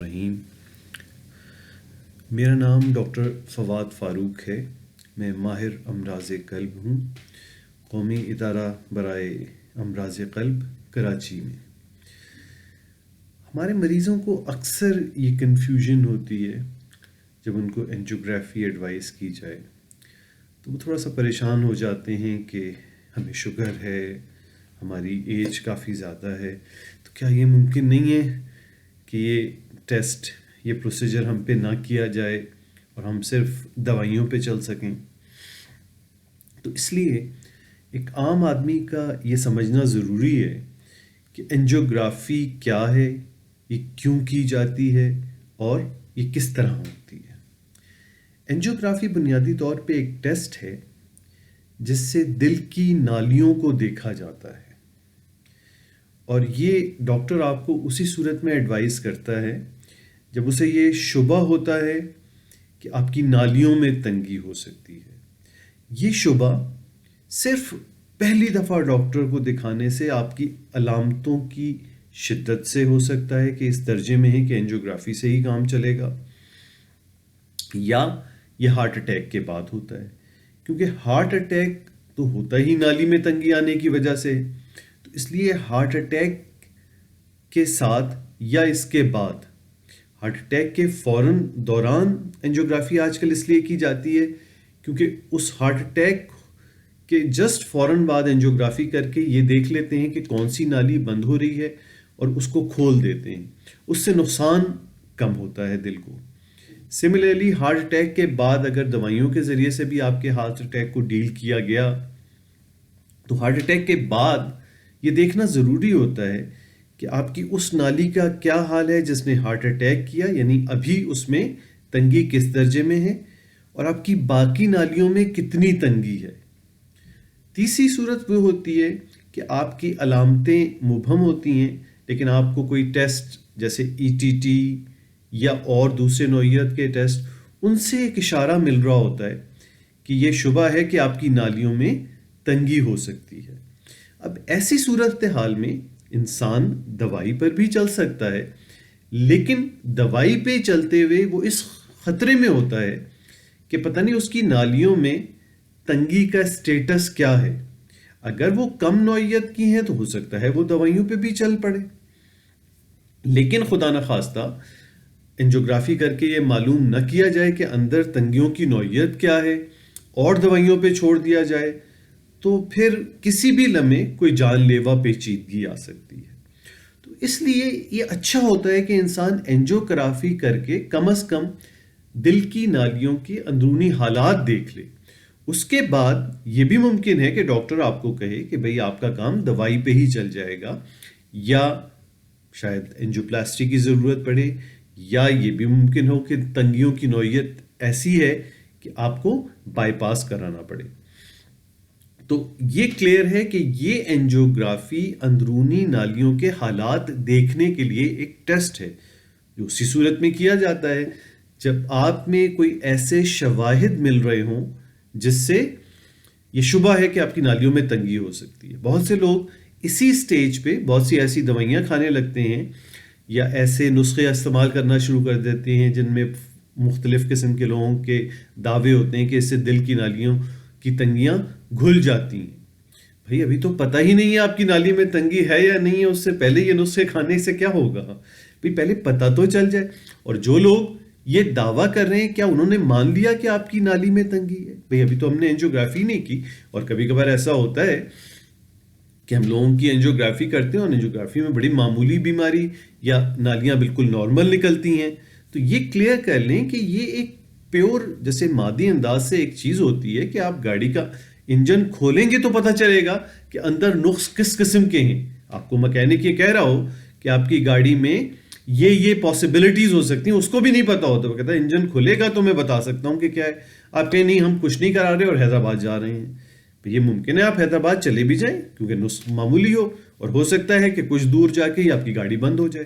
رحیم میرا نام ڈاکٹر فواد فاروق ہے. میں ماہر امراض قلب ہوں. قومی ادارہ برائے امراض قلب کراچی میں. ہمارے مریضوں کو اکثر یہ کنفیوژن ہوتی ہے جب ان کو اینجیوگرافی ایڈوائز کی جائے تو وہ تھوڑا سا پریشان ہو جاتے ہیں کہ ہمیں شوگر ہے, ہماری ایج کافی زیادہ ہے, تو کیا یہ ممکن نہیں ہے کہ یہ ٹیسٹ, یہ پروسیجر ہم پہ نہ کیا جائے اور ہم صرف دوائیوں پہ چل سکیں. تو اس لیے ایک عام آدمی کا یہ سمجھنا ضروری ہے کہ اینجیوگرافی کیا ہے, یہ کیوں کی جاتی ہے اور یہ کس طرح ہوتی ہے. اینجیوگرافی بنیادی طور پہ ایک ٹیسٹ ہے جس سے دل کی نالیوں کو دیکھا جاتا ہے, اور یہ ڈاکٹر آپ کو اسی صورت میں ایڈوائز کرتا ہے جب اسے یہ شبہ ہوتا ہے کہ آپ کی نالیوں میں تنگی ہو سکتی ہے. یہ شبہ صرف پہلی دفعہ ڈاکٹر کو دکھانے سے آپ کی علامتوں کی شدت سے ہو سکتا ہے کہ اس درجے میں ہے کہ اینجیوگرافی سے ہی کام چلے گا, یا یہ ہارٹ اٹیک کے بعد ہوتا ہے, کیونکہ ہارٹ اٹیک تو ہوتا ہی نالی میں تنگی آنے کی وجہ سے. تو اس لیے ہارٹ اٹیک کے ساتھ یا اس کے بعد, ہارٹ اٹیک کے فوراً دوران اینجیوگرافی آج کل اس لیے کی جاتی ہے کیونکہ اس ہارٹ اٹیک کے جسٹ فوراً بعد اینجیوگرافی کر کے یہ دیکھ لیتے ہیں کہ کون سی نالی بند ہو رہی ہے اور اس کو کھول دیتے ہیں. اس سے نقصان کم ہوتا ہے دل کو. سملرلی ہارٹ اٹیک کے بعد اگر دوائیوں کے ذریعے سے بھی آپ کے ہارٹ اٹیک کو ڈیل کیا گیا تو ہارٹ اٹیک کے بعد یہ دیکھنا ضروری ہوتا ہے کہ آپ کی اس نالی کا کیا حال ہے جس نے ہارٹ اٹیک کیا, یعنی ابھی اس میں تنگی کس درجے میں ہے, اور آپ کی باقی نالیوں میں کتنی تنگی ہے. تیسری صورت وہ ہوتی ہے کہ آپ کی علامتیں مبہم ہوتی ہیں لیکن آپ کو کوئی ٹیسٹ جیسے ETT یا اور دوسرے نوعیت کے ٹیسٹ, ان سے ایک اشارہ مل رہا ہوتا ہے کہ یہ شبہ ہے کہ آپ کی نالیوں میں تنگی ہو سکتی ہے. اب ایسی صورتحال میں انسان دوائی پر بھی چل سکتا ہے, لیکن دوائی پہ چلتے ہوئے وہ اس خطرے میں ہوتا ہے کہ پتہ نہیں اس کی نالیوں میں تنگی کا سٹیٹس کیا ہے. اگر وہ کم نوعیت کی ہیں تو ہو سکتا ہے وہ دوائیوں پہ بھی چل پڑے, لیکن خدا نخواستہ اینجیوگرافی کر کے یہ معلوم نہ کیا جائے کہ اندر تنگیوں کی نوعیت کیا ہے اور دوائیوں پہ چھوڑ دیا جائے تو پھر کسی بھی لمحے کوئی جان لیوا پیچیدگی آ سکتی ہے. تو اس لیے یہ اچھا ہوتا ہے کہ انسان اینجیوگرافی کر کے کم از کم دل کی نالیوں کے اندرونی حالات دیکھ لے. اس کے بعد یہ بھی ممکن ہے کہ ڈاکٹر آپ کو کہے کہ بھئی آپ کا کام دوائی پہ ہی چل جائے گا, یا شاید اینجیوپلاسٹی کی ضرورت پڑے, یا یہ بھی ممکن ہو کہ تنگیوں کی نوعیت ایسی ہے کہ آپ کو بائی پاس کرانا پڑے. تو یہ کلیئر ہے کہ یہ اینجیوگرافی اندرونی نالیوں کے حالات دیکھنے کے لیے ایک ٹیسٹ ہے جو اسی صورت میں کیا جاتا ہے جب آپ میں کوئی ایسے شواہد مل رہے ہوں جس سے یہ شبہ ہے کہ آپ کی نالیوں میں تنگی ہو سکتی ہے. بہت سے لوگ اسی سٹیج پہ بہت سی ایسی دوائیاں کھانے لگتے ہیں یا ایسے نسخے استعمال کرنا شروع کر دیتے ہیں جن میں مختلف قسم کے لوگوں کے دعوے ہوتے ہیں کہ اس سے دل کی نالیوں کی تنگیاں گھل جاتی ہیں. بھئی ابھی تو پتہ ہی نہیں ہے آپ کی نالی میں تنگی ہے یا نہیں ہے, اس سے پہلے یہ نسخے کھانے سے کیا ہوگا. بھئی پہلے پتہ تو چل جائے. اور جو لوگ یہ دعویٰ کر رہے ہیں کیا انہوں نے مان لیا کہ آپ کی نالی میں تنگی ہے؟ بھئی ابھی تو ہم نے اینجیوگرافی نہیں کی. اور کبھی کبھار ایسا ہوتا ہے کہ ہم لوگوں کی اینجیوگرافی کرتے ہیں اور اینجیوگرافی میں بڑی معمولی بیماری یا نالیاں بالکل نارمل نکلتی ہیں. تو یہ کلیئر کر لیں کہ یہ ایک پیور جیسے مادی انداز سے ایک چیز ہوتی ہے کہ آپ گاڑی کا انجن کھولیں گے تو پتہ چلے گا کہ اندر نقص کس قسم کے ہیں. آپ کو مکینک یہ کہہ رہا ہو کہ آپ کی گاڑی میں یہ پاسبلٹیز ہو سکتی ہیں, اس کو بھی نہیں پتا ہوتا. وہ کہتا ہے انجن کھلے گا تو میں بتا سکتا ہوں کہ کیا ہے. آپ کہیں نہیں ہم کچھ نہیں کرا رہے اور حیدرآباد جا رہے ہیں. یہ ممکن ہے آپ حیدرآباد چلے بھی جائیں کیونکہ نسخ معمولی ہو اور سکتا ہے کہ کچھ دور جا کے ہی آپ کی گاڑی بند ہو جائے.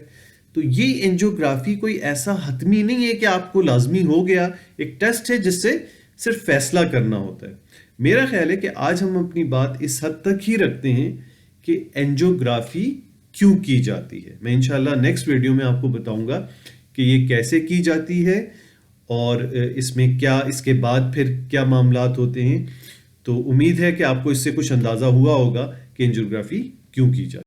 تو یہ اینجیوگرافی کوئی ایسا حتمی نہیں ہے کہ آپ کو لازمی ہو گیا, ایک ٹیسٹ ہے جس سے صرف فیصلہ کرنا ہوتا ہے. میرا خیال ہے کہ آج ہم اپنی بات اس حد تک ہی رکھتے ہیں کہ اینجیوگرافی کیوں کی جاتی ہے. میں انشاءاللہ نیکسٹ ویڈیو میں آپ کو بتاؤں گا کہ یہ کیسے کی جاتی ہے اور اس میں کیا اس کے بعد پھر کیا معاملات ہوتے ہیں. تو امید ہے کہ آپ کو اس سے کچھ اندازہ ہوا ہوگا کہ انجیوگرافی کیوں کی جاتی ہے.